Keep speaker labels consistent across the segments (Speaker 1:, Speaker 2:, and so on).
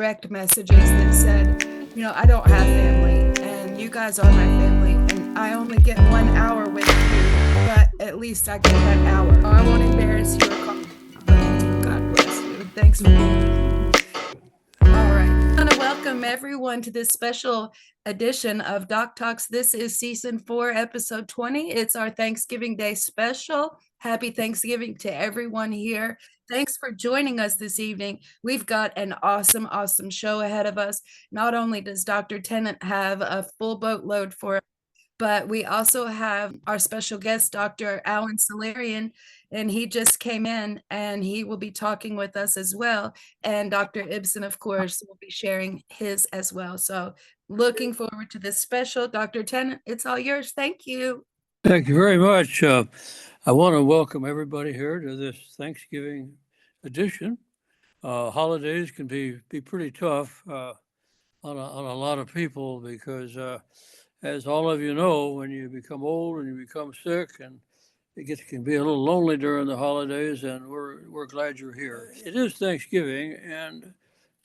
Speaker 1: direct messages that said, I don't have family and you guys are my family and I only get 1 hour with you, but at least I get that hour. I won't embarrass you or call you. God bless you. Thanks for being here. All right. I want to welcome everyone to this special edition of DocToks. This is season 4, episode 20. It's our Thanksgiving Day special. Happy Thanksgiving to everyone here. Thanks for joining us this evening. We've got an awesome show ahead of us. Not only does Dr. Tennant have a full boatload for us, but we also have our special guest, Dr. Alan Salerian, and he just came in and he will be talking with us as well. And Dr. Ibsen, of course, will be sharing his as well. So looking forward to this special. Dr. Tennant, it's all yours. Thank you.
Speaker 2: Thank you very much. I want to welcome everybody here to this Thanksgiving edition. Holidays can be pretty tough on a lot of people because as all of you know, when you become old and you become sick, and can be a little lonely during the holidays, and we're glad you're here. It is Thanksgiving, and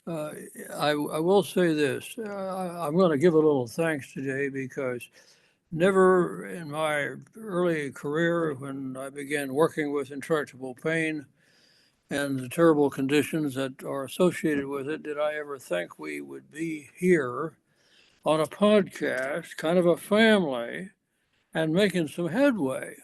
Speaker 2: I will say this: I'm going to give a little thanks today because never in my early career, when I began working with intractable pain and the terrible conditions that are associated with it, did I ever think we would be here on a podcast, kind of a family, and making some headway.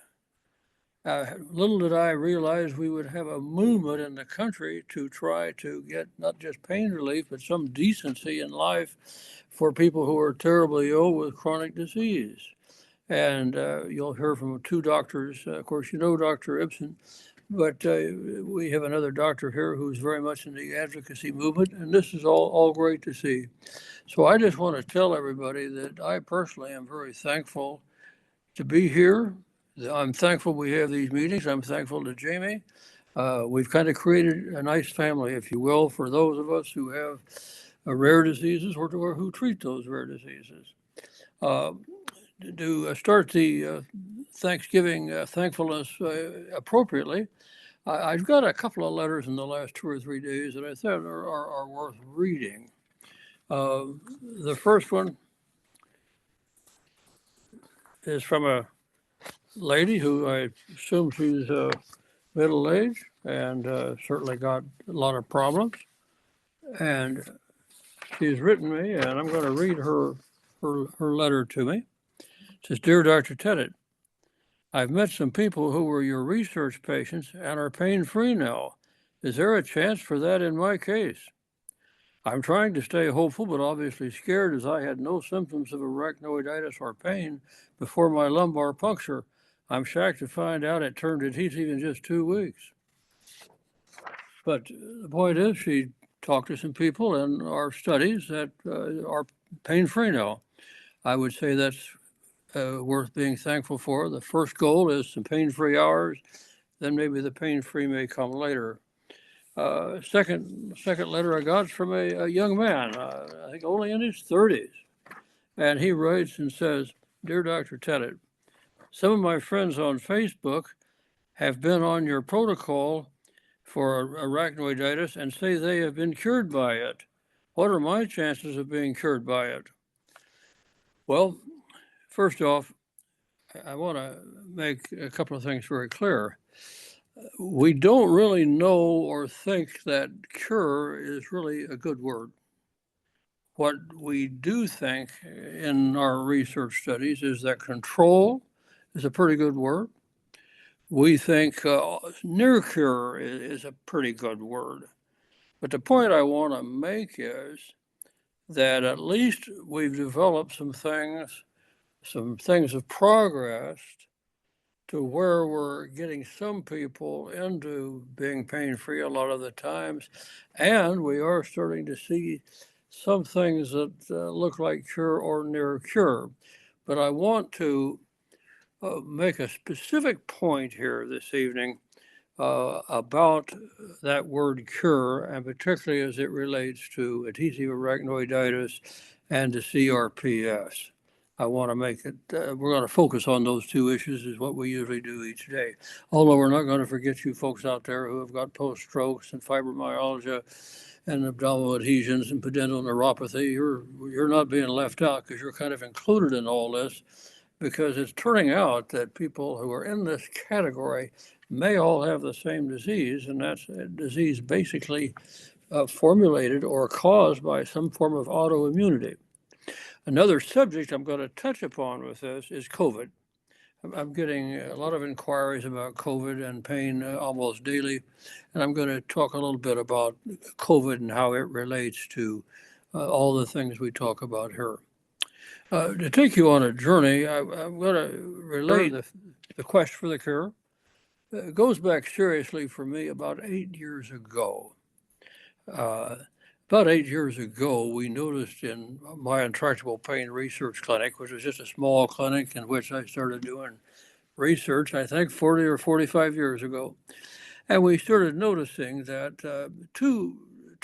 Speaker 2: Little did I realize we would have a movement in the country to try to get not just pain relief, but some decency in life for people who are terribly ill with chronic disease. And you'll hear from 2 doctors. Of course, Dr. Ibsen, but we have another doctor here who's very much in the advocacy movement, and this is all great to see. So I just want to tell everybody that I personally am very thankful to be here. I'm thankful we have these meetings. I'm thankful to Jamie. We've kind of created a nice family, if you will, for those of us who have rare diseases or who treat those rare diseases. To start the Thanksgiving thankfulness appropriately, I've got a couple of letters in the last 2 or 3 days that I thought are worth reading. The first one is from a lady who I assume she's middle-aged and certainly got a lot of problems. And she's written me, and I'm going to read her letter to me. It says, "Dear Dr. Tennant, I've met some people who were your research patients and are pain-free now. Is there a chance for that in my case? I'm trying to stay hopeful, but obviously scared, as I had no symptoms of arachnoiditis or pain before my lumbar puncture. I'm shocked to find out it turned adhesive in just 2 weeks." But the point is, she talked to some people in our studies that are pain-free now. I would say that's worth being thankful for. The first goal is some pain-free hours, then maybe the pain-free may come later. Second letter I got is from a young man, I think only in his 30s. And he writes and says, "Dear Dr. Tennant, some of my friends on Facebook have been on your protocol for arachnoiditis and say they have been cured by it. What are my chances of being cured by it?" Well, first off, I want to make a couple of things very clear. We don't really know or think that cure is really a good word. What we do think in our research studies is that control is a pretty good word. We think near cure is a pretty good word. But the point I want to make is that at least we've developed some things of progress to where we're getting some people into being pain-free a lot of the times. And we are starting to see some things that look like cure or near cure. But I want to make a specific point here this evening about that word cure, and particularly as it relates to adhesive arachnoiditis and to CRPS. I want to make it, we're going to focus on those 2 issues is what we usually do each day. Although we're not going to forget you folks out there who have got post-strokes and fibromyalgia and abdominal adhesions and pudendal neuropathy, you're not being left out because you're kind of included in all this, because it's turning out that people who are in this category may all have the same disease, and that's a disease basically formulated or caused by some form of autoimmunity. Another subject I'm going to touch upon with this is COVID. I'm getting a lot of inquiries about COVID and pain almost daily, and I'm going to talk a little bit about COVID and how it relates to all the things we talk about here. To take you on a journey, I'm going to relate the quest for the cure. It goes back seriously for me about 8 years ago. About 8 years ago, we noticed in my intractable pain research clinic, which was just a small clinic in which I started doing research, I think 40 or 45 years ago. And we started noticing that two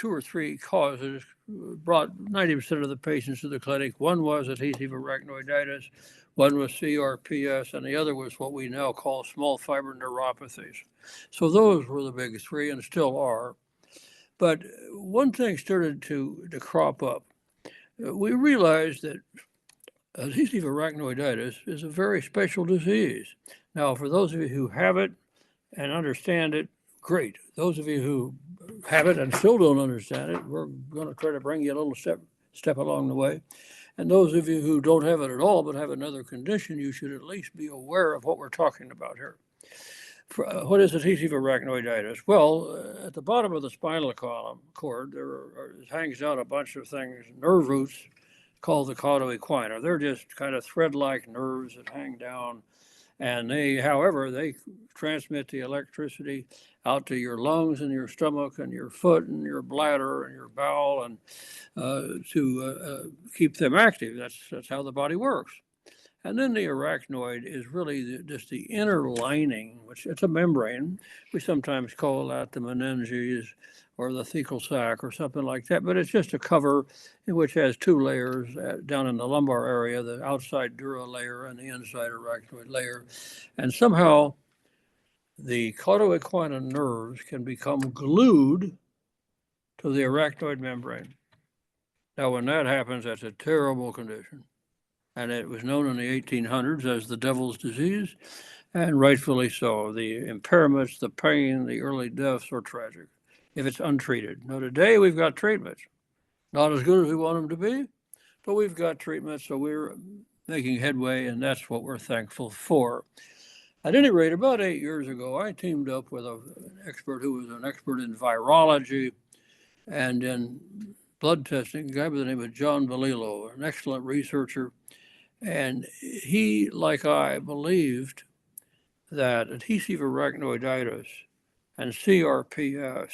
Speaker 2: or three causes brought 90% of the patients to the clinic. One was adhesive arachnoiditis, one was CRPS, and the other was what we now call small fiber neuropathies. So those were the big three and still are. But one thing started to crop up. We realized that adhesive arachnoiditis is a very special disease. Now, for those of you who have it and understand it, great. Those of you who have it and still don't understand it, we're going to try to bring you a little step along the way. And those of you who don't have it at all but have another condition, you should at least be aware of what we're talking about here. What is adhesive arachnoiditis? Well, at the bottom of the spinal cord, there hangs down a bunch of things, nerve roots called the Cato equina. They're just kind of thread-like nerves that hang down, and however, they transmit the electricity out to your lungs and your stomach and your foot and your bladder and your bowel, and to keep them active. That's how the body works. And then the arachnoid is really just the inner lining, which it's a membrane. We sometimes call that the meninges or the thecal sac or something like that, but it's just a cover which has two layers down in the lumbar area, the outside dura layer and the inside arachnoid layer. And somehow the Cato equina nerves can become glued to the arachnoid membrane. Now, when that happens, that's a terrible condition. And it was known in the 1800s as the devil's disease, and rightfully so. The impairments, the pain, the early deaths are tragic if it's untreated. Now, today we've got treatments. Not as good as we want them to be, but we've got treatments, so we're making headway, and that's what we're thankful for. At any rate, about 8 years ago, I teamed up with an expert who was an expert in virology and in blood testing, a guy by the name of John Belillo, an excellent researcher. And he, like I, believed that adhesive arachnoiditis and CRPS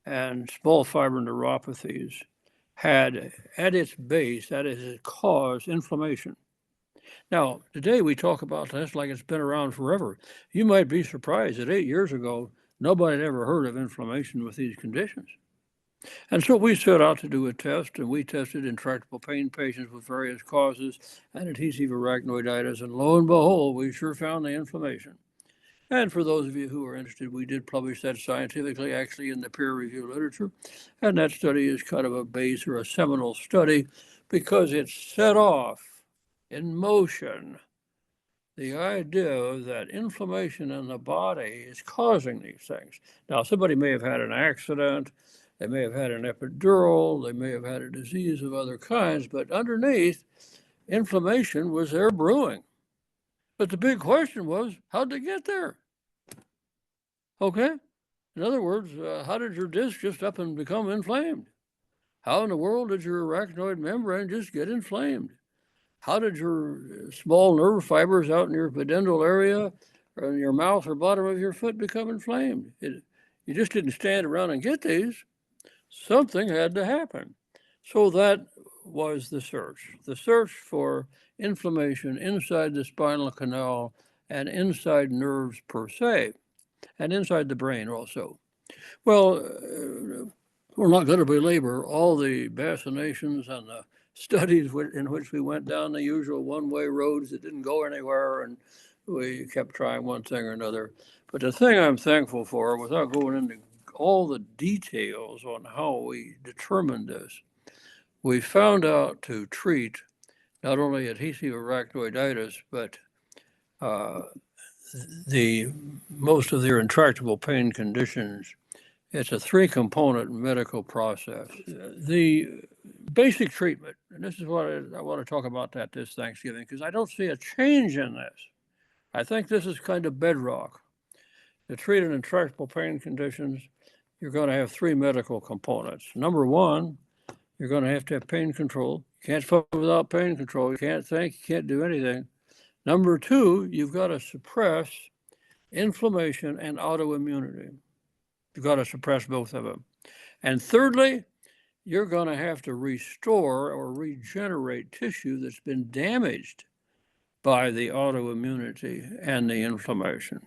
Speaker 2: and small fiber neuropathies had at its base, at its cause, inflammation. Now, today we talk about this like it's been around forever. You might be surprised that 8 years ago, nobody had ever heard of inflammation with these conditions. And so we set out to do a test, and we tested intractable pain patients with various causes and adhesive arachnoiditis, and lo and behold, we sure found the inflammation. And for those of you who are interested, we did publish that scientifically, actually in the peer-reviewed literature, and that study is kind of a base or a seminal study because it set off in motion the idea that inflammation in the body is causing these things. Now, somebody may have had an accident, they may have had an epidural, they may have had a disease of other kinds, but underneath, inflammation was there brewing. But the big question was, how'd they get there? Okay? In other words, how did your disc just up and become inflamed? How in the world did your arachnoid membrane just get inflamed? How did your small nerve fibers out in your pudendal area or in your mouth or bottom of your foot become inflamed? You just didn't stand around and get these. Something had to happen. So that was the search for inflammation inside the spinal canal and inside nerves per se, and inside the brain also. Well, we're not going to belabor all the vaccinations and the studies in which we went down the usual one-way roads that didn't go anywhere, and we kept trying one thing or another. But the thing I'm thankful for, without going into all the details on how we determined this, we found out to treat not only adhesive arachnoiditis, but the most of their intractable pain conditions. It's a three-component medical process. The basic treatment, and this is what I want to talk about that this Thanksgiving, because I don't see a change in this. I think this is kind of bedrock. To treat an intractable pain conditions, you're going to have three medical components. Number one, you're going to have pain control. You can't function without pain control. You can't think, you can't do anything. Number two, you've got to suppress inflammation and autoimmunity. You've got to suppress both of them. And thirdly, you're going to have to restore or regenerate tissue that's been damaged by the autoimmunity and the inflammation.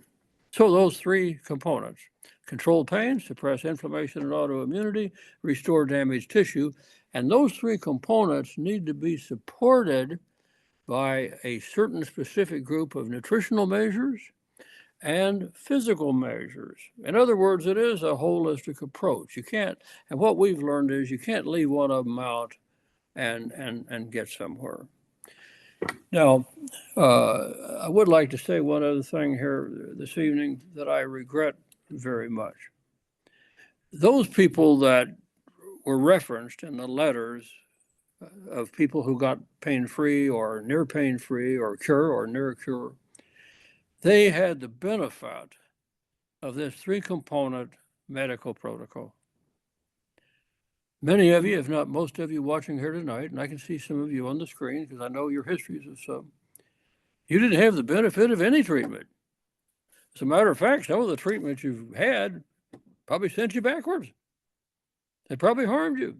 Speaker 2: So those three components: control pain, suppress inflammation and autoimmunity, restore damaged tissue. And those three components need to be supported by a certain specific group of nutritional measures and physical measures. In other words, it is a holistic approach. You can't, and what we've learned is you can't leave one of them out and get somewhere. Now, I would like to say one other thing here this evening that I regret very much. Those people that were referenced in the letters of people who got pain-free or near pain-free or cure or near cure, they had the benefit of this three-component medical protocol. Many of you, if not most of you watching here tonight, and I can see some of you on the screen because I know your histories of some, you didn't have the benefit of any treatment. As a matter of fact, some of the treatments you've had probably sent you backwards. They probably harmed you.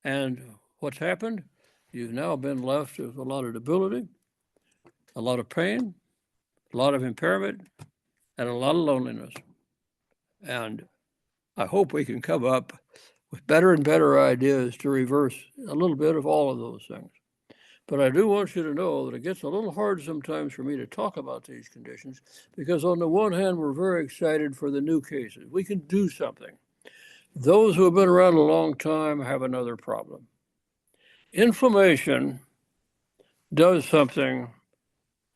Speaker 2: And what's happened? You've now been left with a lot of debility, a lot of pain, a lot of impairment, and a lot of loneliness. And I hope we can come up with better and better ideas to reverse a little bit of all of those things. But I do want you to know that it gets a little hard sometimes for me to talk about these conditions because on the one hand, we're very excited for the new cases. We can do something. Those who have been around a long time have another problem. Inflammation does something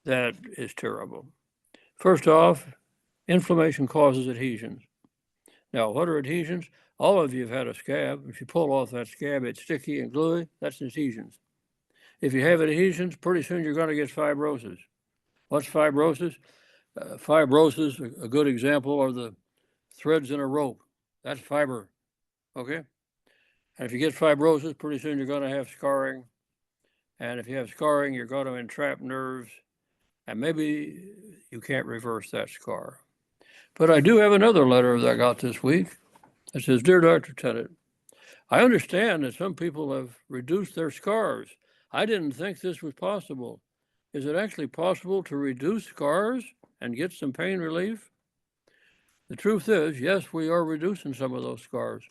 Speaker 2: that is terrible. First off, inflammation causes adhesions. Now, what are adhesions? All of you have had a scab. If you pull off that scab, it's sticky and gluey. That's adhesions. If you have adhesions, pretty soon you're going to get fibrosis. What's fibrosis? Fibrosis, a good example, are the threads in a rope. That's fiber, okay? And if you get fibrosis, pretty soon you're going to have scarring. And if you have scarring, you're going to entrap nerves. And maybe you can't reverse that scar. But I do have another letter that I got this week. It says, "Dear Dr. Tennant, I understand that some people have reduced their scars. I didn't think this was possible. Is it actually possible to reduce scars and get some pain relief? The truth is, yes, we are reducing some of those scars.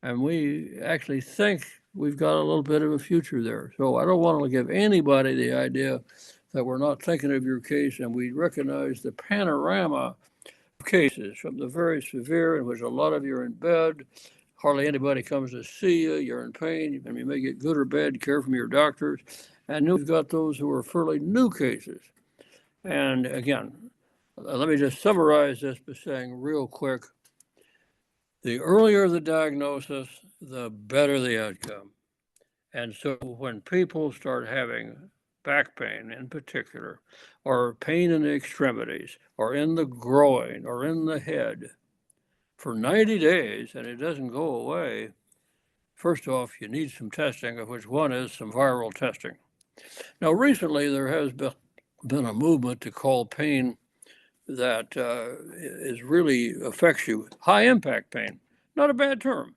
Speaker 2: And we actually think we've got a little bit of a future there. So I don't want to give anybody the idea that we're not thinking of your case, and we recognize the panorama of cases from the very severe in which a lot of you are in bed, hardly anybody comes to see you, you're in pain, and you may get good or bad care from your doctors. And we've got those who are fairly new cases. And again, let me just summarize this by saying real quick, the earlier the diagnosis, the better the outcome. And so when people start having back pain in particular, or pain in the extremities, or in the groin, or in the head, for 90 days, and it doesn't go away, first off, you need some testing, of which one is some viral testing. Now, recently, there has been a movement to call pain that is really affects you high impact pain. Not a bad term.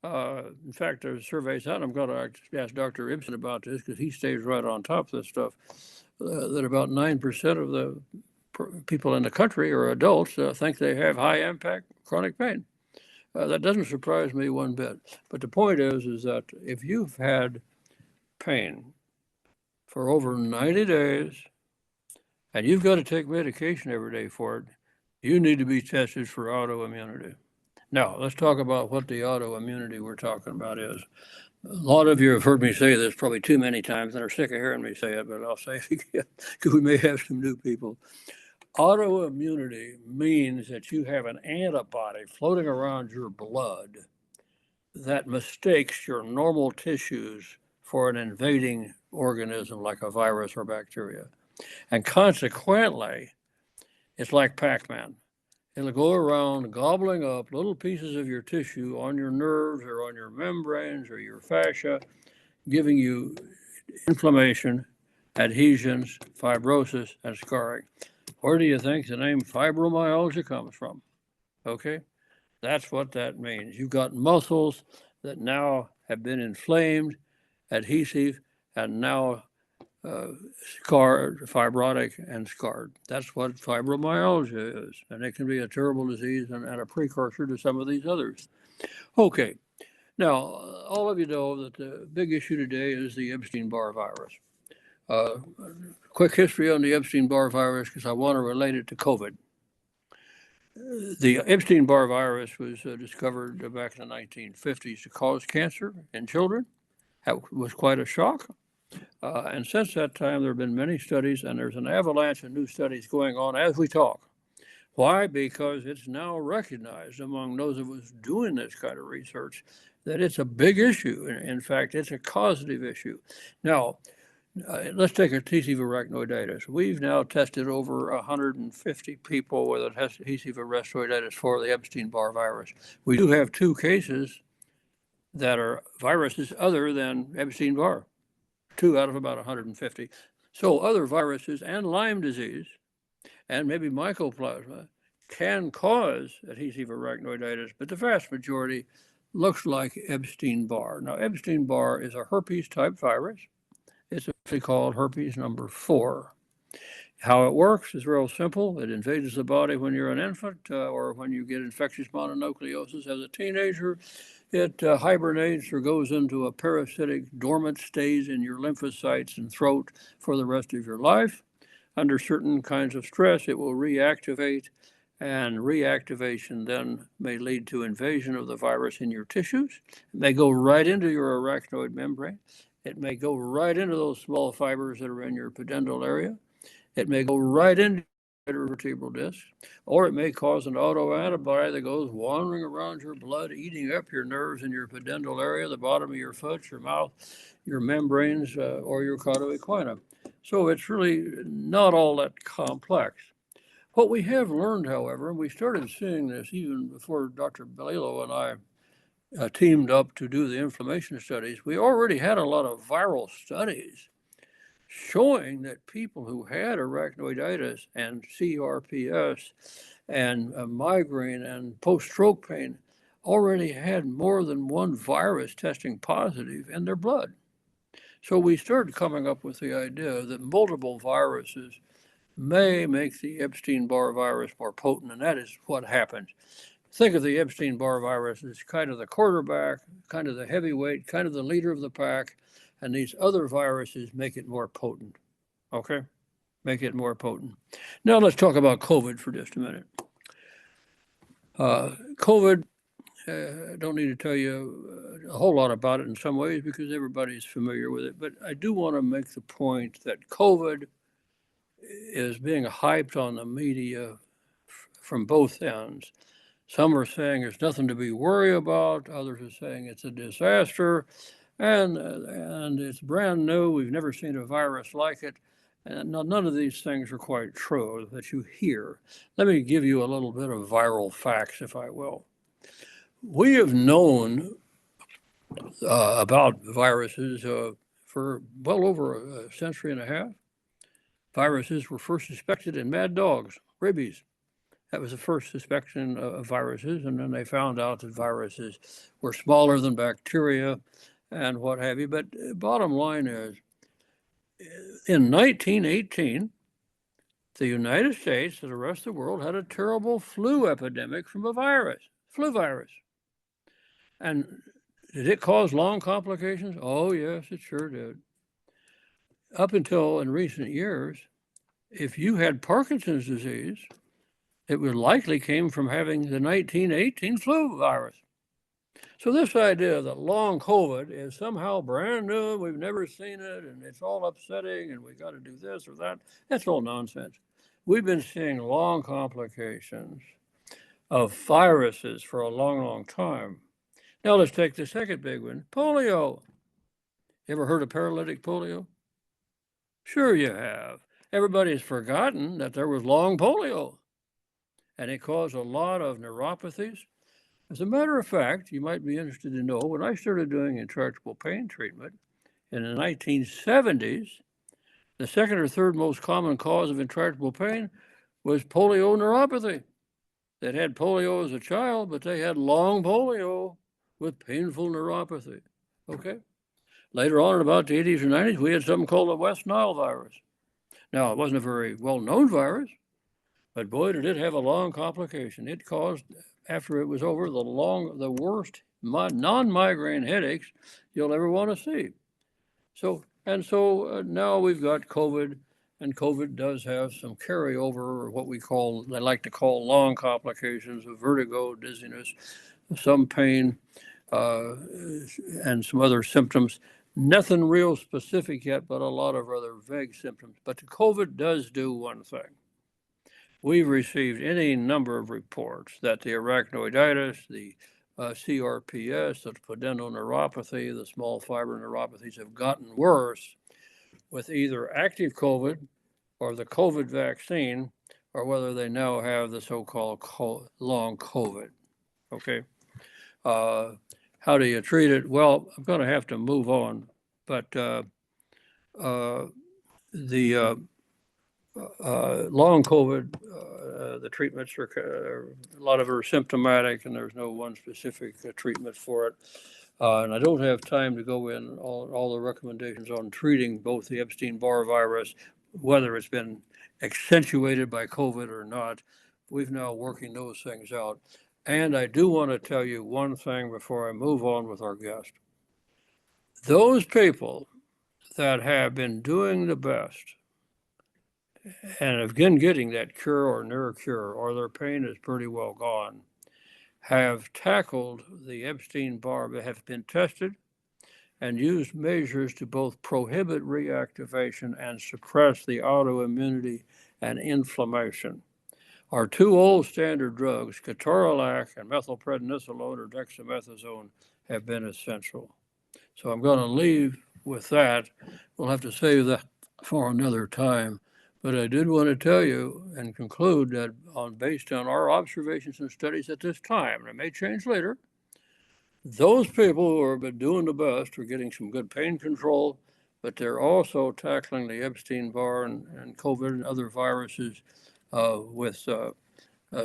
Speaker 2: In fact, there's surveys out. I'm going to ask Dr. Ibsen about this because he stays right on top of this stuff. That about 9% of the people in the country or adults think they have high impact chronic pain. That doesn't surprise me one bit. But the point is that if you've had pain for over 90 days and you've got to take medication every day for it, you need to be tested for autoimmunity. Now, let's talk about what the autoimmunity we're talking about is. A lot of you have heard me say this probably too many times and are sick of hearing me say it, but I'll say it again because we may have some new people. Autoimmunity means that you have an antibody floating around your blood that mistakes your normal tissues for an invading organism like a virus or bacteria. And consequently, it's like Pac-Man. It'll go around gobbling up little pieces of your tissue on your nerves or on your membranes or your fascia, giving you inflammation, adhesions, fibrosis, and scarring. Where do you think the name fibromyalgia comes from? Okay, that's what that means. You've got muscles that now have been inflamed, adhesive, and now scarred, fibrotic, and scarred. That's what fibromyalgia is. And it can be a terrible disease and a precursor to some of these others. Okay, now, all of you know that the big issue today is the Epstein-Barr virus. Quick history on the Epstein-Barr virus, because I want to relate it to COVID. The Epstein-Barr virus was discovered back in the 1950s to cause cancer in children. That was quite a shock. And since that time, there have been many studies, and there's an avalanche of new studies going on as we talk. Why? Because it's now recognized among those of us doing this kind of research that it's a big issue. In fact, it's a causative issue. Now, let's take adhesive arachnoiditis. We've now tested over 150 people with adhesive arachnoiditis for the Epstein-Barr virus. We do have 2 cases that are viruses other than Epstein-Barr, 2 out of about 150. So other viruses and Lyme disease and maybe mycoplasma can cause adhesive arachnoiditis, but the vast majority looks like Epstein-Barr. Now, Epstein-Barr is a herpes-type virus. It's actually called herpes number 4. How it works is real simple. It invades the body when you're an infant or when you get infectious mononucleosis as a teenager. It hibernates or goes into a parasitic dormant stage in your lymphocytes and throat for the rest of your life. Under certain kinds of stress, it will reactivate, and reactivation then may lead to invasion of the virus in your tissues. It may go right into your arachnoid membrane. It may go right into those small fibers that are in your pudendal area. It may go right into your vertebral disc, or it may cause an autoantibody that goes wandering around your blood, eating up your nerves in your pudendal area, the bottom of your foot, your mouth, your membranes, or your cauda equina. So it's really not all that complex. What we have learned, however, and we started seeing this even before Dr. Belilo and I teamed up to do the inflammation studies, we already had a lot of viral studies showing that people who had arachnoiditis and CRPS and migraine and post-stroke pain already had more than one virus testing positive in their blood. So we started coming up with the idea that multiple viruses may make the Epstein-Barr virus more potent, and that is what happens. Think of the Epstein-Barr virus as kind of the quarterback, kind of the heavyweight, kind of the leader of the pack, and these other viruses make it more potent, okay? Make it more potent. Now let's talk about COVID for just a minute. COVID, I don't need to tell you a whole lot about it in some ways because everybody's familiar with it, but I do want to make the point that COVID is being hyped on the media from both ends. Some are saying there's nothing to be worried about. Others are saying it's a disaster and it's brand new. We've never seen a virus like it. And none of these things are quite true that you hear. Let me give you a little bit of viral facts, if I will. We have known about viruses for well over a century and a half. Viruses were first suspected in mad dogs, rabies. That was the first suspicion of viruses, and then they found out that viruses were smaller than bacteria and what have you. But bottom line is, in 1918, the United States and the rest of the world had a terrible flu epidemic from a virus, flu virus. And did it cause long complications? Oh, yes, it sure did. Up until in recent years, if you had Parkinson's disease it would likely came from having the 1918 flu virus. So this idea that long COVID is somehow brand new, we've never seen it, and it's all upsetting, and we got to do this or that, that's all nonsense. We've been seeing long complications of viruses for a long, long time. Now let's take the second big one, polio. Ever heard of paralytic polio? Sure you have. Everybody's forgotten that there was long polio, and it caused a lot of neuropathies. As a matter of fact, you might be interested to know, when I started doing intractable pain treatment in the 1970s, the second or third most common cause of intractable pain was polioneuropathy. They'd had polio as a child, but they had long polio with painful neuropathy. Okay? Later on, in about the 80s or 90s, we had something called the West Nile virus. Now, it wasn't a very well-known virus, but boy, did it have a long complication. It caused, after it was over, the worst non-migraine headaches you'll ever want to see. So now we've got COVID, and COVID does have some carryover, or what they like to call long complications of vertigo, dizziness, some pain, and some other symptoms. Nothing real specific yet, but a lot of other vague symptoms. But the COVID does do one thing. We've received any number of reports that the arachnoiditis, the CRPS, the pudendoneuropathy, the small fiber neuropathies have gotten worse with either active COVID or the COVID vaccine, or whether they now have the so-called long COVID. Okay. How do you treat it? Well, I'm going to have to move on, but the long COVID, the treatments are a lot of them are symptomatic, and there's no one specific treatment for it. And I don't have time to go in all the recommendations on treating both the Epstein-Barr virus, whether it's been accentuated by COVID or not. We've now working those things out. And I do want to tell you one thing before I move on with our guest. Those people that have been doing the best and have been getting that cure or near cure, or their pain is pretty well gone, have tackled the Epstein-Barr, have been tested and used measures to both prohibit reactivation and suppress the autoimmunity and inflammation. Our two old standard drugs, ketorolac and methylprednisolone or dexamethasone, have been essential. So I'm going to leave with that. We'll have to save that for another time. But I did want to tell you and conclude that based on our observations and studies at this time, and it may change later, those people who have been doing the best are getting some good pain control, but they're also tackling the Epstein-Barr and COVID and other viruses with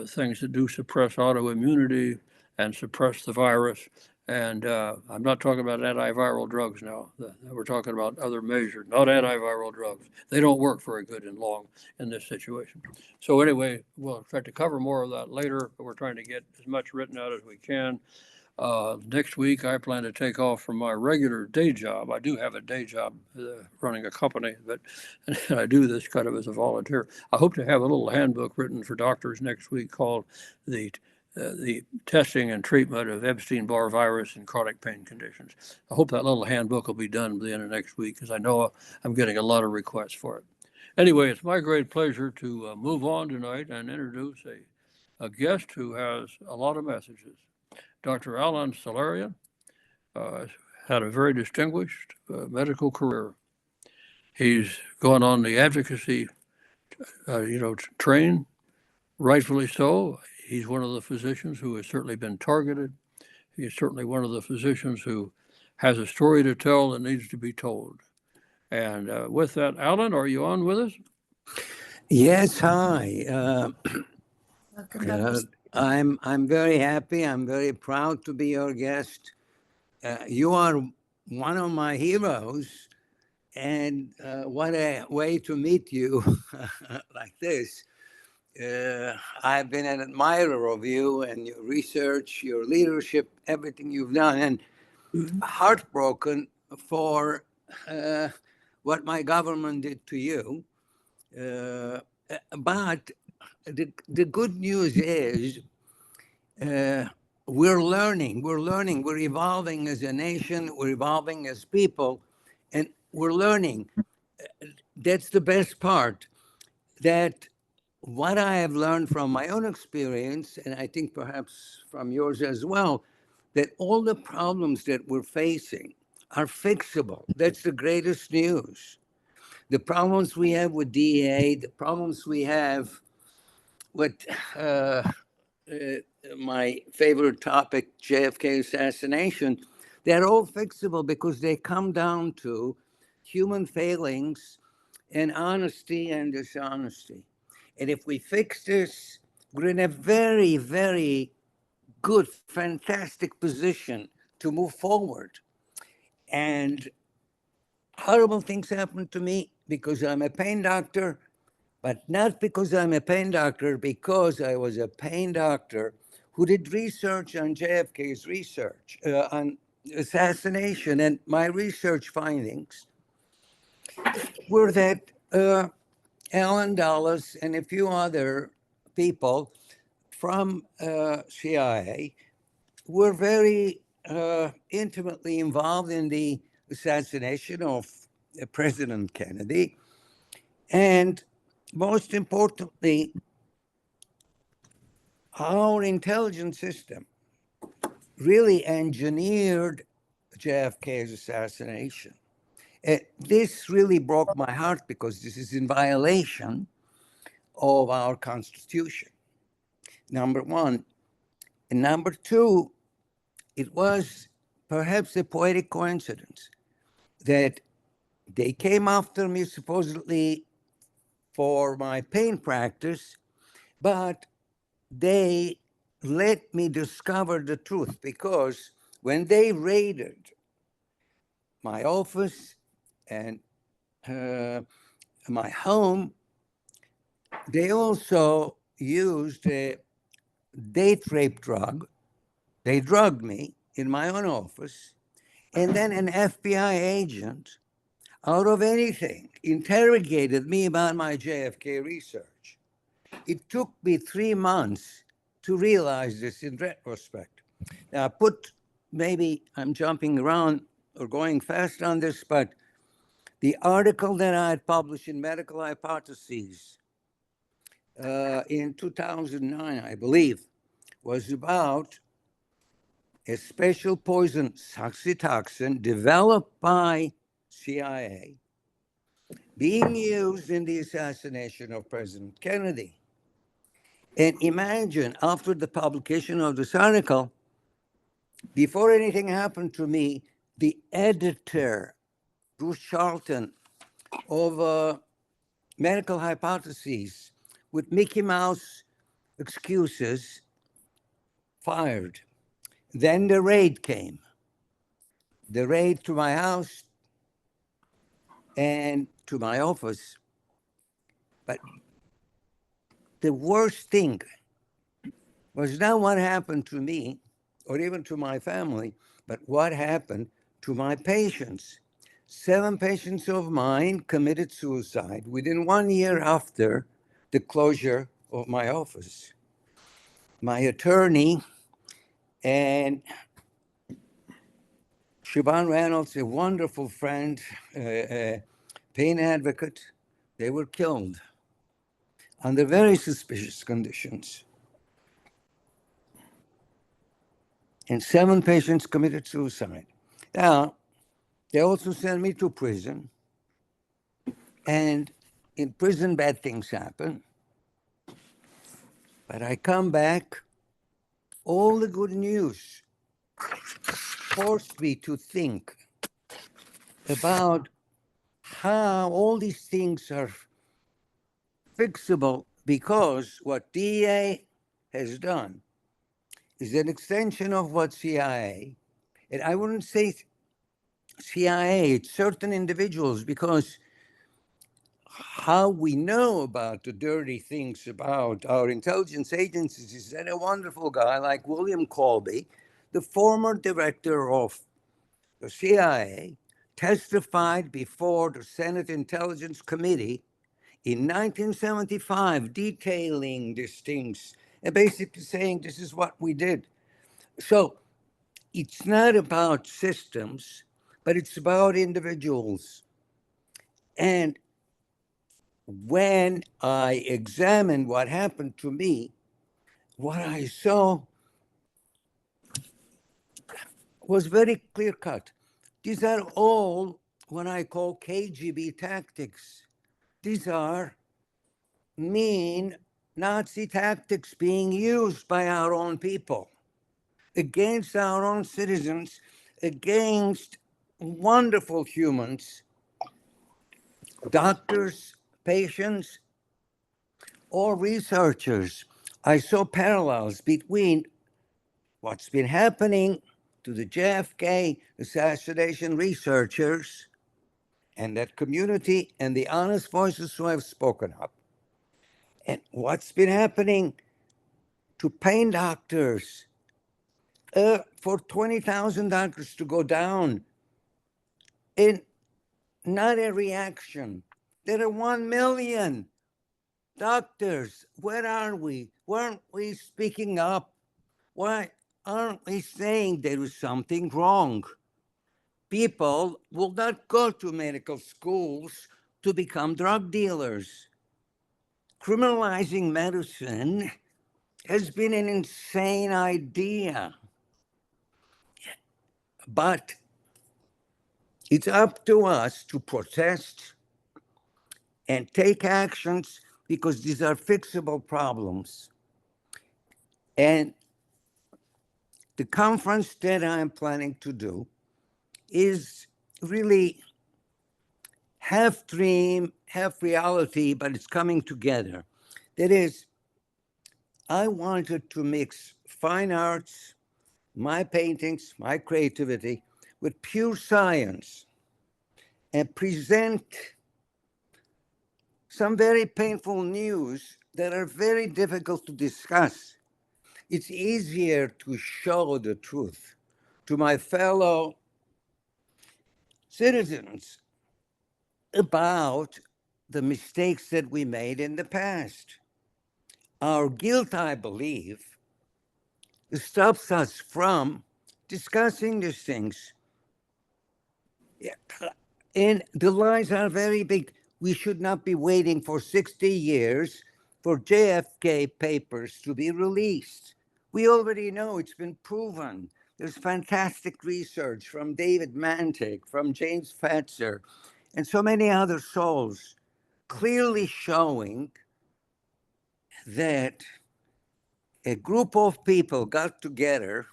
Speaker 2: things that do suppress autoimmunity and suppress the virus. And I'm not talking about antiviral drugs now. We're talking about other measures, not antiviral drugs. They don't work very good in this situation. So anyway, we'll try to cover more of that later, but we're trying to get as much written out as we can. Next week, I plan to take off from my regular day job. I do have a day job running a company, but I do this kind of as a volunteer. I hope to have a little handbook written for doctors next week called the testing and treatment of Epstein-Barr virus and chronic pain conditions. I hope that little handbook will be done by the end of next week, because I know I'm getting a lot of requests for it. Anyway, it's my great pleasure to move on tonight and introduce a guest who has a lot of messages. Dr. Alan Salerian had a very distinguished medical career. He's gone on the advocacy, train, rightfully so. He's one of the physicians who has certainly been targeted. He's certainly one of the physicians who has a story to tell that needs to be told. And with that, Alan, are you on with us?
Speaker 3: Yes, hi.
Speaker 1: Welcome, Dr.
Speaker 3: I'm very happy. I'm very proud to be your guest. You are one of my heroes, and what a way to meet you like this. I've been an admirer of you and your research, your leadership, everything you've done, and heartbroken for what my government did to you. But the good news is we're learning, we're evolving as a nation, we're evolving as people, and we're learning. That's the best part, that what I have learned from my own experience, and I think perhaps from yours as well, that all the problems that we're facing are fixable. That's the greatest news. The problems we have with DEA, the problems we have with my favorite topic, JFK assassination, they're all fixable because they come down to human failings and honesty and dishonesty. And if we fix this, we're in a very, very good, fantastic position to move forward. And horrible things happen to me because I'm a pain doctor, but not because I'm a pain doctor, because I was a pain doctor who did research on JFK's research, on assassination. And my research findings were that Alan Dulles and a few other people from CIA were very intimately involved in the assassination of President Kennedy. And most importantly, our intelligence system really engineered JFK's assassination. This really broke my heart because this is in violation of our Constitution, number one. And number two, it was perhaps a poetic coincidence that they came after me supposedly for my pain practice, but they let me discover the truth, because when they raided my office and my home, they also used a date rape drug. They drugged me in my own office, and then an FBI agent, out of anything, interrogated me about my JFK research. It took me 3 months to realize this in retrospect. Now, maybe I'm jumping around or going fast on this, but the article that I had published in Medical Hypotheses in 2009, I believe, was about a special poison, oxytocin, developed by CIA, being used in the assassination of President Kennedy. And imagine, after the publication of this article, before anything happened to me, the editor, Ritz-Carlton, of Medical Hypotheses, with Mickey Mouse excuses, fired. Then the raid came. The raid to my house and to my office. But the worst thing was not what happened to me or even to my family, but what happened to my patients. 7 patients of mine committed suicide within 1 year after the closure of my office. My attorney and Siobhan Reynolds, a wonderful friend, a pain advocate, they were killed under very suspicious conditions. And 7 patients committed suicide. Now, they also sent me to prison. And in prison, bad things happen. But I come back, all the good news forced me to think about how all these things are fixable, because what DEA has done is an extension of what CIA, and I wouldn't say CIA, it's certain individuals, because how we know about the dirty things about our intelligence agencies is that a wonderful guy like William Colby, the former director of the CIA, testified before the Senate Intelligence Committee in 1975 detailing these things and basically saying this is what we did. So it's not about systems, but it's about individuals. And when I examined what happened to me, what I saw was very clear cut. These are all what I call KGB tactics. These are mean Nazi tactics being used by our own people against our own citizens, against wonderful humans, doctors, patients, or researchers. I saw parallels between what's been happening to the JFK assassination researchers and that community and the honest voices who have spoken up, and what's been happening to pain doctors, for $20,000 to go down in not a reaction. There are 1 million doctors. Where are we? Weren't we speaking up? Why aren't we saying there is something wrong? People will not go to medical schools to become drug dealers. Criminalizing medicine has been an insane idea. But it's up to us to protest and take actions because these are fixable problems. And the conference that I'm planning to do is really half dream, half reality, but it's coming together. That is, I wanted to mix fine arts, my paintings, my creativity, with pure science and present some very painful news that are very difficult to discuss. It's easier to show the truth to my fellow citizens about the mistakes that we made in the past. Our guilt, I believe, stops us from discussing these things. And the lies are very big. We should not be waiting for 60 years for JFK papers to be released. We already know it's been proven. There's fantastic research from David Mantik, from James Fetzer, and so many other souls clearly showing that a group of people got together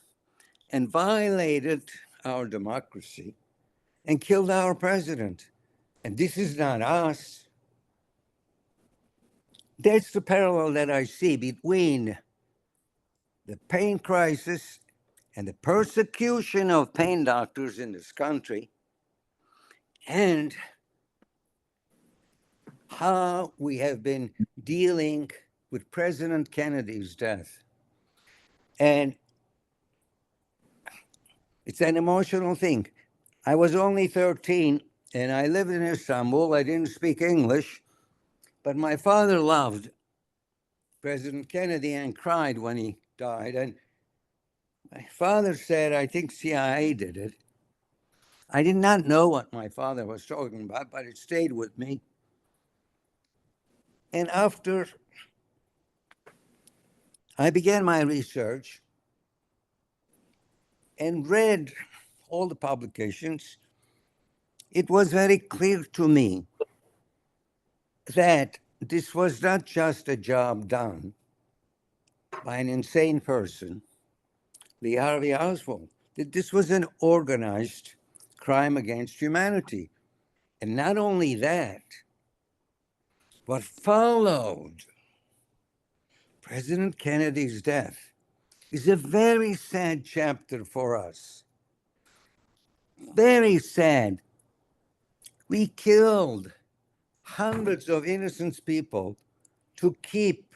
Speaker 3: and violated our democracy and killed our president. And this is not us. That's the parallel that I see between the pain crisis and the persecution of pain doctors in this country and how we have been dealing with President Kennedy's death. And it's an emotional thing. I was only 13 and I lived in Istanbul. I didn't speak English, but my father loved President Kennedy and cried when he died. And my father said, I think CIA did it. I did not know what my father was talking about, but it stayed with me. And after I began my research and read all the publications, it was very clear to me that this was not just a job done by an insane person, Lee Harvey Oswald, that this was an organized crime against humanity. And not only that, what followed President Kennedy's death is a very sad chapter for us. Very sad. We killed hundreds of innocent people to keep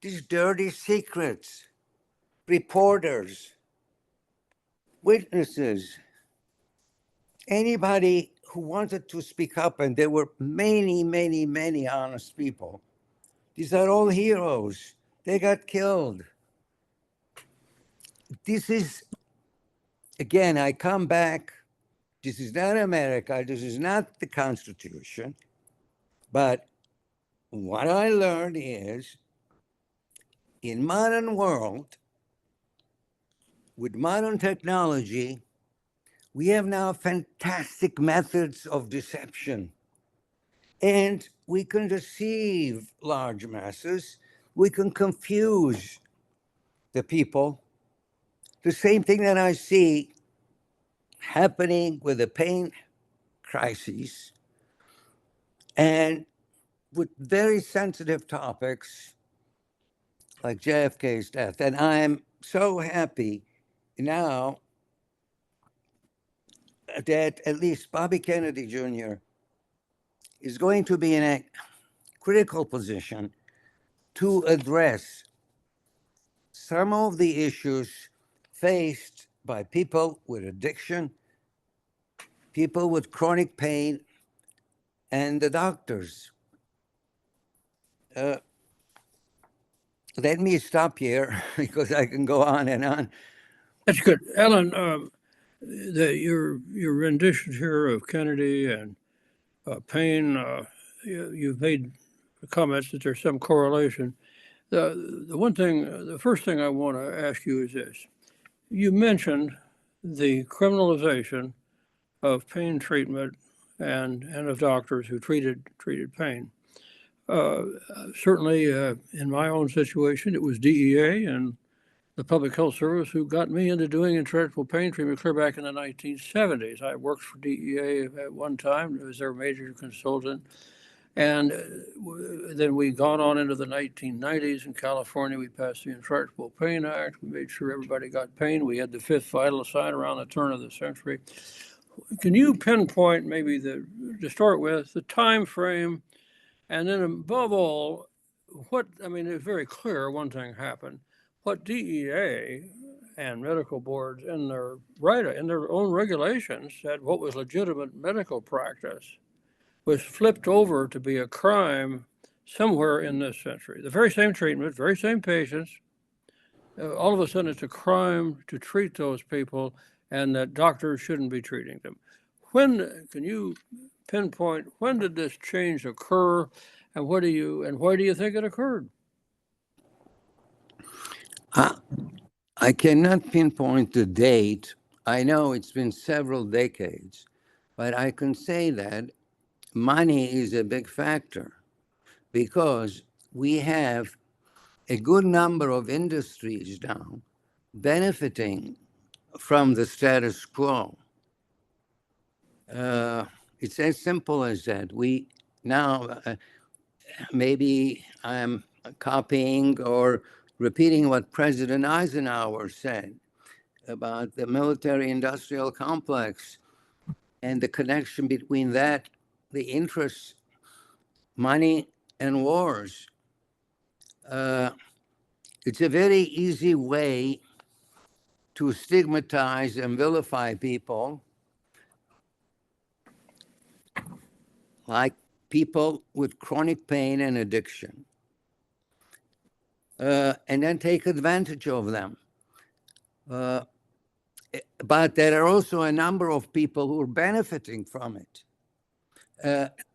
Speaker 3: these dirty secrets. Reporters, witnesses, anybody who wanted to speak up, and there were many, many, many honest people. These are all heroes. They got killed. This is, again, I come back. This is not America. This is not the Constitution. But what I learned is, in modern world, with modern technology, we have now fantastic methods of deception. And we can deceive large masses. We can confuse the people. The same thing that I see happening with the pain crises and with very sensitive topics like JFK's death. And I'm so happy now that at least Bobby Kennedy Jr. is going to be in a critical position to address some of the issues faced by people with addiction, people with chronic pain, and the doctors. Let me stop here because I can go on and on.
Speaker 2: That's good. Alan, your renditions here of Kennedy and Payne, you've made comments that there's some correlation. The first thing I want to ask you is this. You mentioned the criminalization of pain treatment and of doctors who treated pain. Certainly, in my own situation, it was DEA and the Public Health Service who got me into doing intractable pain treatment clear back in the 1970s. I worked for DEA at one time as their major consultant. And then we got on into the 1990s in California. We passed the Intractable Pain Act. We made sure everybody got pain. We had the fifth vital sign around the turn of the century. Can you pinpoint maybe to start with the time frame, and then above all, it's very clear one thing happened. What DEA and medical boards in their own regulations said what was legitimate medical practice was flipped over to be a crime somewhere in this century. The very same treatment, very same patients. All of a sudden, it's a crime to treat those people, and that doctors shouldn't be treating them. Can you pinpoint when did this change occur, and why do you think it occurred?
Speaker 3: I cannot pinpoint the date. I know it's been several decades, but I can say that money is a big factor because we have a good number of industries now benefiting from the status quo. It's as simple as that. We now, maybe I'm copying or repeating what President Eisenhower said about the military-industrial complex and the connection between that, the interests, money, and wars. It's a very easy way to stigmatize and vilify people, like people with chronic pain and addiction, and then take advantage of them. But there are also a number of people who are benefiting from it.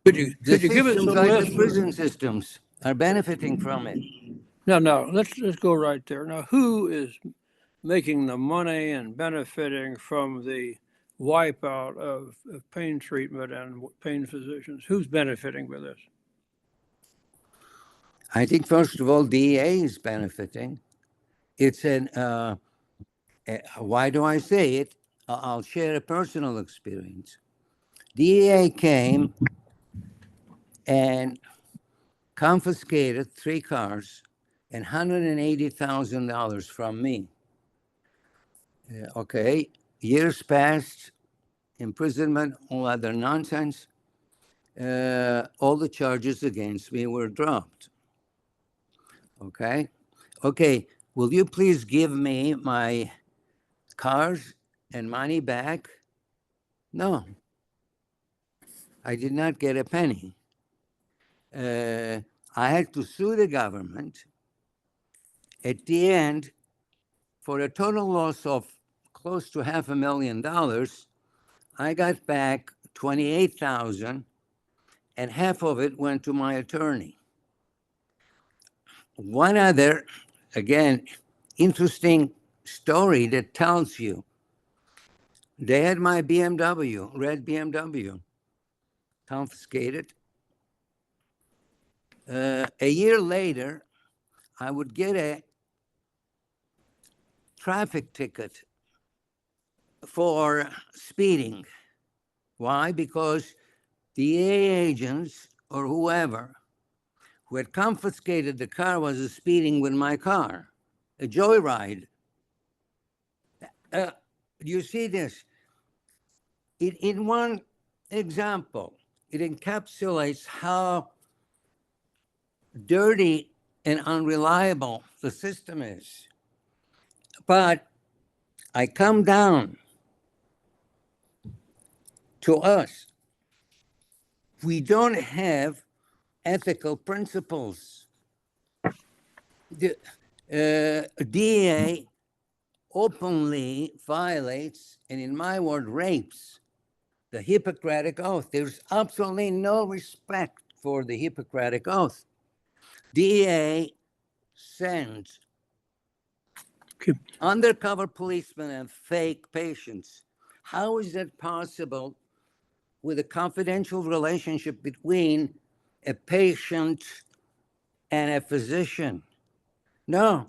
Speaker 2: Could you give us a list?
Speaker 3: The prison systems are benefiting from it.
Speaker 2: No, let's go right there. Now, who is making the money and benefiting from the wipeout of pain treatment and pain physicians? Who's benefiting with this?
Speaker 3: I think, first of all, DEA is benefiting. It's why do I say it? I'll share a personal experience. DEA came and confiscated 3 cars and $180,000 from me. Okay, years passed, imprisonment, all other nonsense. All the charges against me were dropped. Okay, will you please give me my cars and money back? No. I did not get a penny. I had to sue the government. At the end, for a total loss of close to $500,000, I got back $28,000, and half of it went to my attorney. One other, again, interesting story that tells you, they had my BMW, red BMW, confiscated. A year later, I would get a traffic ticket for speeding. Why? Because the DEA agents or whoever who had confiscated the car was speeding with my car, a joyride. You see this? In one example, it encapsulates how dirty and unreliable the system is. But I come down to us. We don't have ethical principles. The DEA openly violates, and in my word, rapes the Hippocratic Oath. There's absolutely no respect for the Hippocratic Oath. DEA sends undercover policemen and fake patients. How is that possible with a confidential relationship between a patient and a physician? No,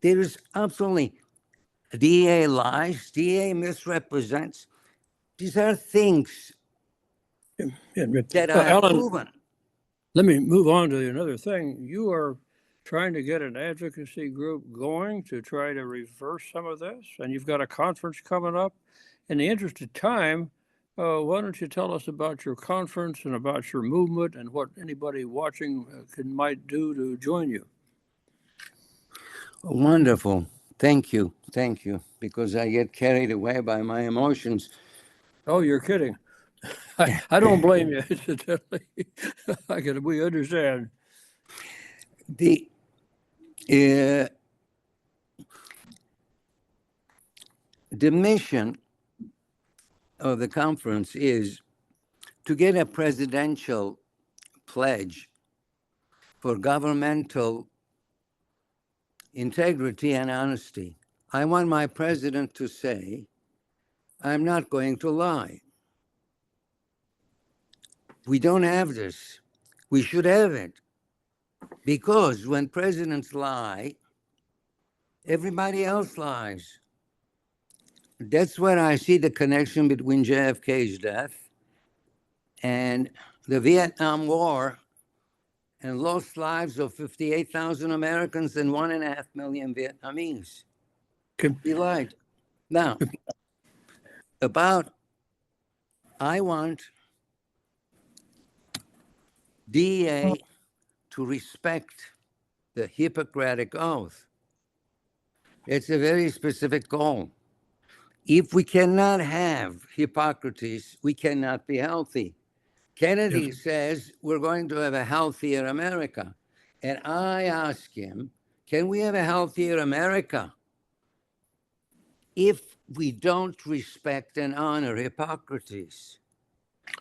Speaker 3: there is absolutely, DEA lies, DEA misrepresents. These are things that are
Speaker 2: Alan,
Speaker 3: proven.
Speaker 2: let me move on to another thing. You are trying to get an advocacy group going to try to reverse some of this, and you've got a conference coming up. In the interest of time, why don't you tell us about your conference and about your movement and what anybody watching might do to join you?
Speaker 3: Wonderful. Thank you. Thank you. Because I get carried away by my emotions.
Speaker 2: Oh, you're kidding. I don't blame you. We understand.
Speaker 3: The mission of the conference is to get a presidential pledge for governmental integrity and honesty. I want my president to say, I'm not going to lie. We don't have this. We should have it. Because when presidents lie, everybody else lies. That's where I see the connection between JFK's death and the Vietnam War and lost lives of 58,000 Americans and 1.5 million Vietnamese. He lied. Now, I want DEA to respect the Hippocratic Oath. It's a very specific goal. If we cannot have Hippocrates, we cannot be healthy. Kennedy says we're going to have a healthier America. And I ask him, can we have a healthier America if we don't respect and honor Hippocrates?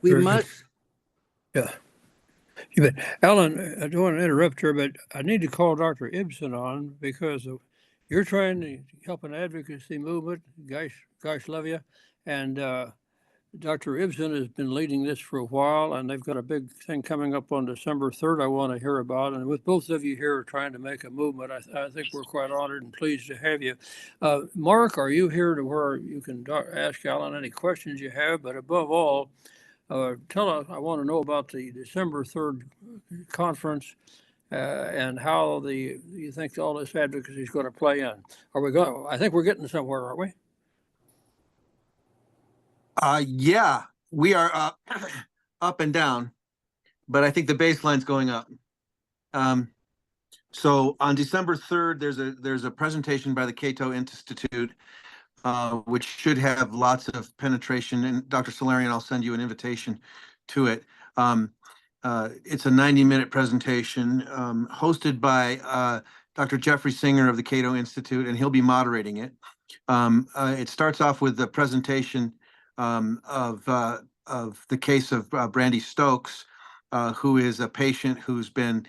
Speaker 3: We
Speaker 2: Very
Speaker 3: must.
Speaker 2: Good. Yeah. You bet. Alan, I don't want to interrupt her, but I need to call Dr. Ibsen on because you're trying to help an advocacy movement. Gosh love you. And Dr. Ibsen has been leading this for a while, and they've got a big thing coming up on December 3rd I want to hear about. And with both of you here trying to make a movement, I think we're quite honored and pleased to have you. Mark, are you here to where you can ask Alan any questions you have? But above all, tell us, I want to know about the December 3rd conference and how you think all this advocacy is going to play in. Are we going? I think we're getting somewhere, aren't we?
Speaker 4: Yeah, we are up and down, but I think the baseline's going up. So on December 3rd, there's a presentation by the Cato Institute, which should have lots of penetration. And Dr. Salerian, I'll send you an invitation to it. It's a 90-minute presentation hosted by Dr. Jeffrey Singer of the Cato Institute, and he'll be moderating it. It starts off with the presentation of the case of Brandy Stokes, who is a patient who's been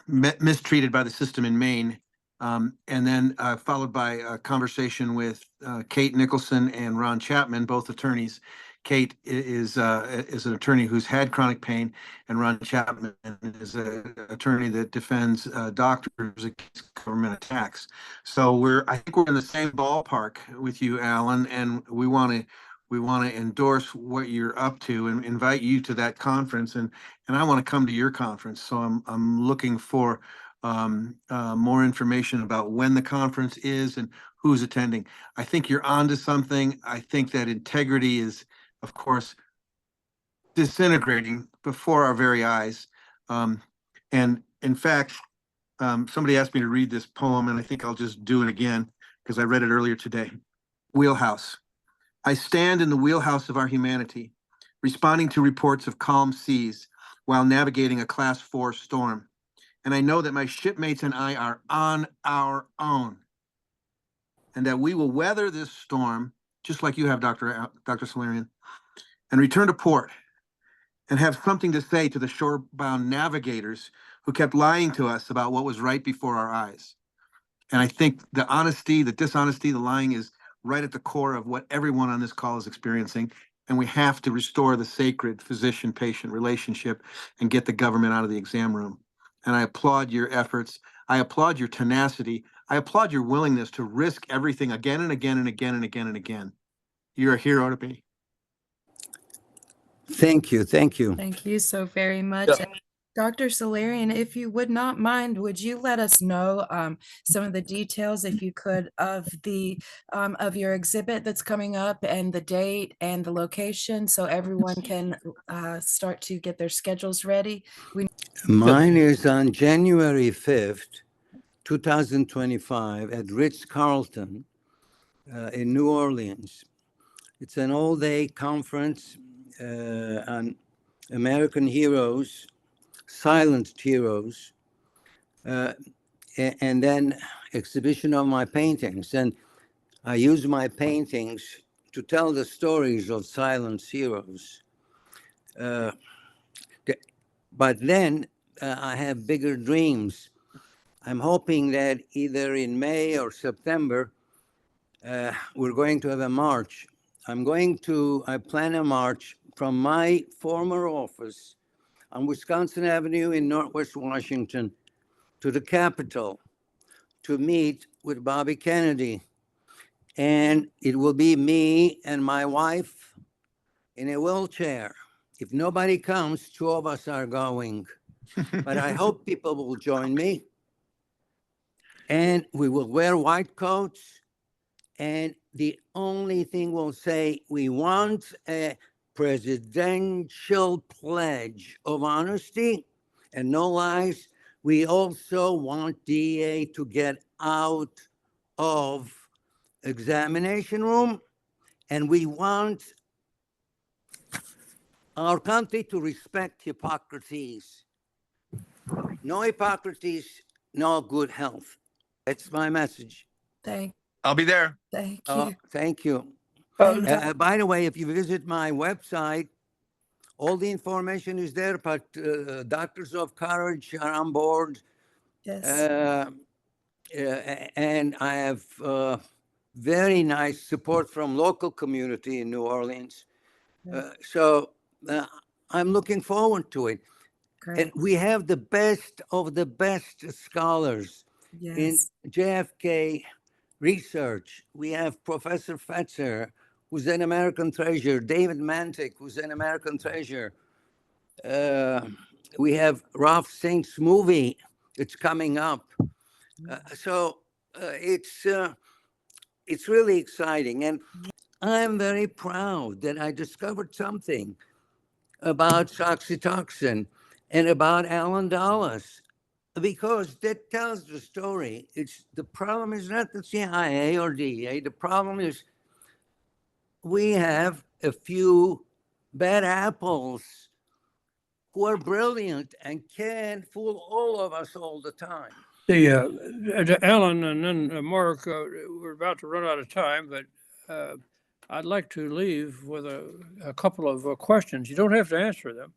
Speaker 4: mistreated by the system in Maine, and then followed by a conversation with Kate Nicholson and Ron Chapman, both attorneys. Kate is an attorney who's had chronic pain, and Ron Chapman is an attorney that defends doctors against government attacks. So I think we're in the same ballpark with you, Alan, and we want to endorse what you're up to and invite you to that conference, and I want to come to your conference. So I'm looking for more information about when the conference is and who's attending. I think you're onto something. I think that integrity is, of course, disintegrating before our very eyes. And in fact, somebody asked me to read this poem, and I think I'll just do it again because I read it earlier today. Wheelhouse. I stand in the wheelhouse of our humanity, responding to reports of calm seas while navigating a Class 4 storm. And I know that my shipmates and I are on our own, and that we will weather this storm, just like you have, Dr. Salerian, and return to port and have something to say to the shore-bound navigators who kept lying to us about what was right before our eyes. And I think the honesty, the dishonesty, the lying is right at the core of what everyone on this call is experiencing. And we have to restore the sacred physician-patient relationship and get the government out of the exam room. And I applaud your efforts. I applaud your tenacity. I applaud your willingness to risk everything again and again and again and again and again. You're a hero to me.
Speaker 3: Thank you. Thank you.
Speaker 1: Thank you so very much.
Speaker 2: Yeah.
Speaker 1: Dr. Salerian, if you would not mind, would you let us know some of the details, if you could, of your exhibit that's coming up, and the date and the location, so everyone can start to get their schedules ready?
Speaker 3: Mine is on January 5th, 2025 at Ritz-Carlton in New Orleans. It's an all-day conference on American heroes, silent heroes, and then exhibition of my paintings. And I use my paintings to tell the stories of silent heroes. But then I have bigger dreams. I'm hoping that either in May or September, we're going to have a march. I plan a march from my former office on Wisconsin Avenue in Northwest Washington to the Capitol to meet with Bobby Kennedy. And it will be me and my wife in a wheelchair. If nobody comes, two of us are going. But I hope people will join me. And we will wear white coats. And the only thing we'll say, we want a presidential pledge of honesty and no lies. We also want DA to get out of examination room, and we want our country to respect hypocrisies. No hypocrisies, no good health. That's my message.
Speaker 4: I'll be there.
Speaker 1: Thank
Speaker 3: Oh,
Speaker 1: you.
Speaker 3: thank you.
Speaker 1: And,
Speaker 3: By the way, if you visit my website, all the information is there, but Doctors of Courage are on board.
Speaker 1: yes.
Speaker 3: And I have very nice support from local community in New Orleans. So I'm looking forward to it.
Speaker 1: Great.
Speaker 3: And we have the best of the best scholars in
Speaker 1: Yes.
Speaker 3: JFK research. We have Professor Fetzer, who's an American treasure, David Mantik, who's an American treasure. We have Ralph Saint's movie, it's coming up. So it's really exciting. And I'm very proud that I discovered something about oxytocin and about Alan Dulles, because that tells the story. The problem is not the CIA or DEA. The problem is we have a few bad apples who are brilliant and can fool all of us all the time.
Speaker 2: Alan and then Mark, we're about to run out of time, but I'd like to leave with a couple of questions. You don't have to answer them.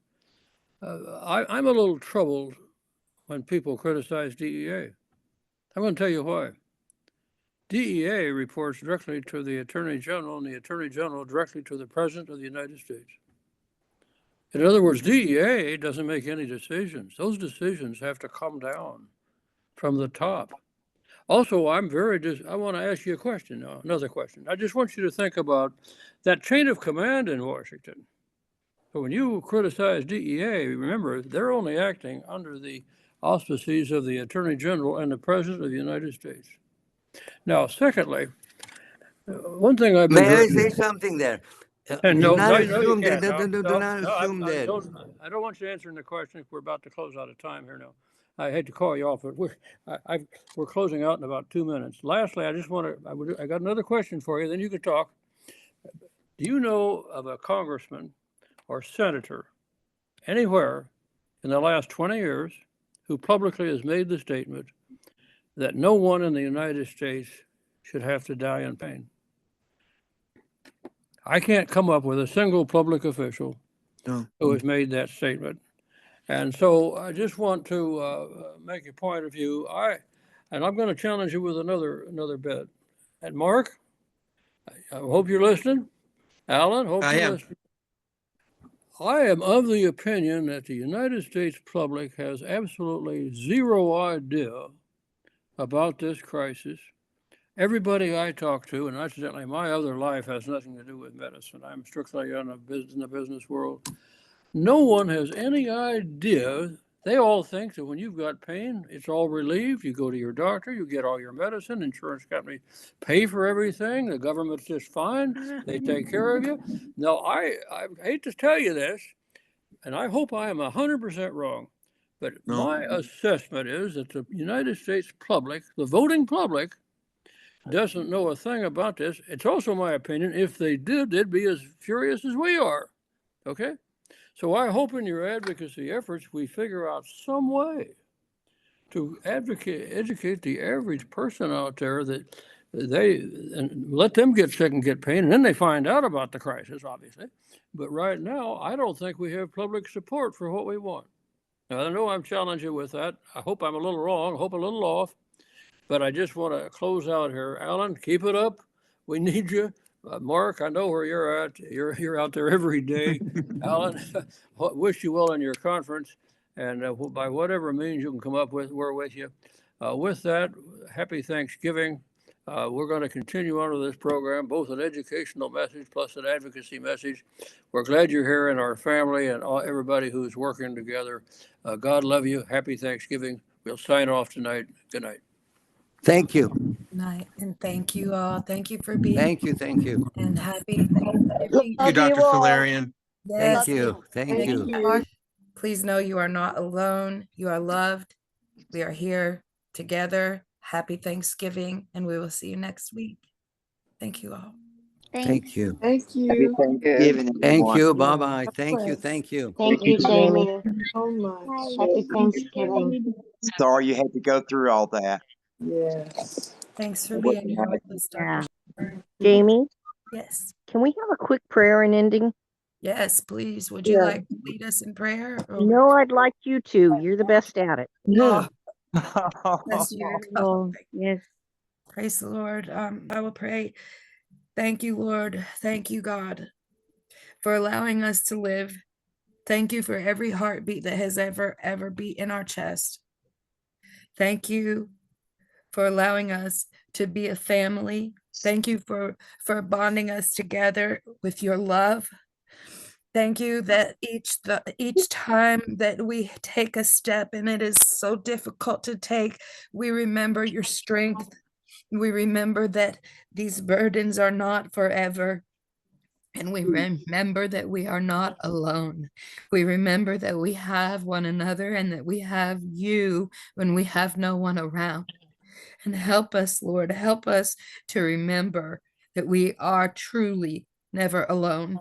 Speaker 2: I'm a little troubled when people criticize DEA. I'm going to tell you why. DEA reports directly to the Attorney General, and the Attorney General directly to the President of the United States. In other words, DEA doesn't make any decisions. Those decisions have to come down from the top. Also, I want to ask you a question now, another question. I just want you to think about that chain of command in Washington. So when you criticize DEA, remember, they're only acting under the auspices of the Attorney General and the President of the United States. Now, secondly, one thing I've been
Speaker 3: May I
Speaker 2: very-
Speaker 3: say something there?
Speaker 2: And
Speaker 3: Do
Speaker 2: no,
Speaker 3: not
Speaker 2: no, you
Speaker 3: assume
Speaker 2: can't.
Speaker 3: that.
Speaker 2: No,
Speaker 3: Do not
Speaker 2: no,
Speaker 3: assume that.
Speaker 2: I don't want you answering the question. We're about to close out of time here now. I hate to call you off, but we're closing out in about 2 minutes. Lastly, I got another question for you, then you can talk. Do you know of a congressman or senator anywhere in the last 20 years who publicly has made the statement that no one in the United States should have to die in pain? I can't come up with a single public official who has made that statement. And so I just want to make a point of view. And I'm going to challenge you with another bit. And Mark, I hope you're listening. Alan, hope you're listening. I am of the opinion that the United States public has absolutely zero idea about this crisis. Everybody I talk to, and incidentally, my other life has nothing to do with medicine. I'm strictly in the business world. No one has any idea. They all think that when you've got pain, it's all relieved. You go to your doctor, you get all your medicine, insurance company pay for everything. The government's just fine. They take care of you. Now, I hate to tell you this, and I hope I am 100% wrong, but my assessment is that the United States public, the voting public, doesn't know a thing about this. It's also my opinion, if they did, they'd be as furious as we are. Okay? So I hope in your advocacy efforts, we figure out some way to educate the average person out there that and let them get sick and get pain, and then they find out about the crisis, obviously. But right now, I don't think we have public support for what we want. Now, I know I'm challenging you with that. I hope I'm a little wrong, I hope a little off, but I just want to close out here. Alan, keep it up. We need you. Mark, I know where you're at. You're out there every day. Alan, wish you well in your conference, and by whatever means you can come up with, we're with you. With that, happy Thanksgiving. We're going to continue on with this program, both an educational message plus an advocacy message. We're glad you're here in our family and everybody who's working together. God love you. Happy Thanksgiving. We'll sign off tonight. Good night.
Speaker 3: Thank you.
Speaker 1: Good night, and thank you all. Thank you for being.
Speaker 3: Thank you. Thank you.
Speaker 1: And happy Thanksgiving.
Speaker 4: Thank you, Dr. Salerian.
Speaker 3: Thank
Speaker 1: Yes.
Speaker 3: you. Thank you.
Speaker 1: Mark, please know you are not alone. You are loved. We are here together. Happy Thanksgiving, and we will see you next week. Thank you all.
Speaker 3: Thank you.
Speaker 5: Thank you.
Speaker 3: Thank you. Bye-bye. Thank you. Thank you.
Speaker 6: Thank you, Jamie.
Speaker 5: So much.
Speaker 6: Happy Thanksgiving.
Speaker 7: Sorry you had to go through all that.
Speaker 5: Yes.
Speaker 1: Thanks for being here with us, Dr. Shepherd.
Speaker 6: Jamie,
Speaker 1: Yes.
Speaker 6: can we have a quick prayer and ending?
Speaker 1: Yes, please. Would you like to lead us in prayer? Or-
Speaker 6: No, I'd like you to. You're the best at it.
Speaker 1: Oh, bless you.
Speaker 6: Oh, yes.
Speaker 1: Praise the Lord. I will pray. Thank you, Lord. Thank you, God, for allowing us to live. Thank you for every heartbeat that has ever beat in our chest. Thank you for allowing us to be a family. Thank you for bonding us together with your love. Thank you that each time that we take a step, and it is so difficult to take, we remember your strength. We remember that these burdens are not forever. And we remember that we are not alone. We remember that we have one another and that we have you when we have no one around. And help us, Lord, help us to remember that we are truly never alone.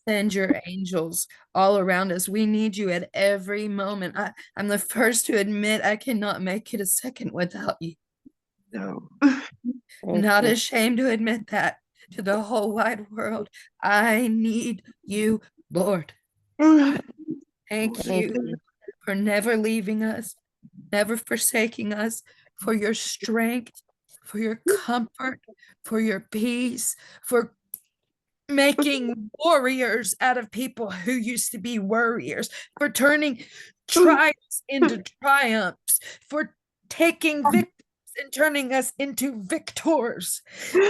Speaker 1: Send your angels all around us. We need you at every moment. I'm the first to admit I cannot make it a second without you.
Speaker 7: No.
Speaker 1: Not ashamed to admit that to the whole wide world. I need you, Lord. Thank you for never leaving us, never forsaking us, for your strength, for your comfort, for your peace, for making warriors out of people who used to be worriers, for turning triumphs into triumphs, for taking victories and turning us into victors,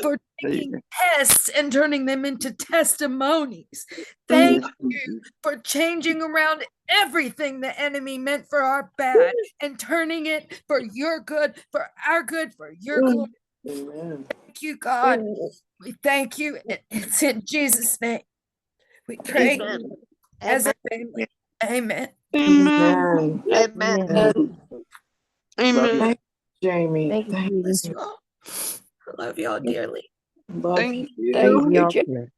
Speaker 1: for taking tests and turning them into testimonies. Thank you for changing around everything the enemy meant for our bad and turning it for your good, for our good, for your glory.
Speaker 5: Amen.
Speaker 1: Thank you, God. We thank you. It's in Jesus' name. We pray as a family. Amen.
Speaker 5: Amen.
Speaker 6: Amen.
Speaker 7: Love you.
Speaker 5: Thank you, Jamie.
Speaker 6: Thank you,
Speaker 5: Thank
Speaker 6: Judy.
Speaker 1: Bless you all. I love y'all dearly.
Speaker 5: love you.
Speaker 6: Love you all too.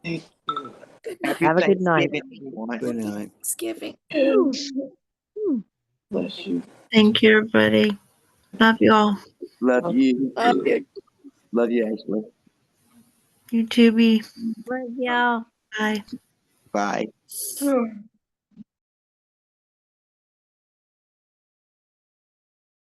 Speaker 5: Thank you.
Speaker 1: Good
Speaker 7: Happy
Speaker 1: night.
Speaker 6: Have a good night.
Speaker 7: Thanksgiving, everyone.
Speaker 3: Good night.
Speaker 1: Thanksgiving.
Speaker 5: Bless you.
Speaker 8: Thank you, everybody. Love you all.
Speaker 7: Love you. Love you, Ashley.
Speaker 8: You too, B.
Speaker 6: Love y'all.
Speaker 8: Bye.
Speaker 7: Bye.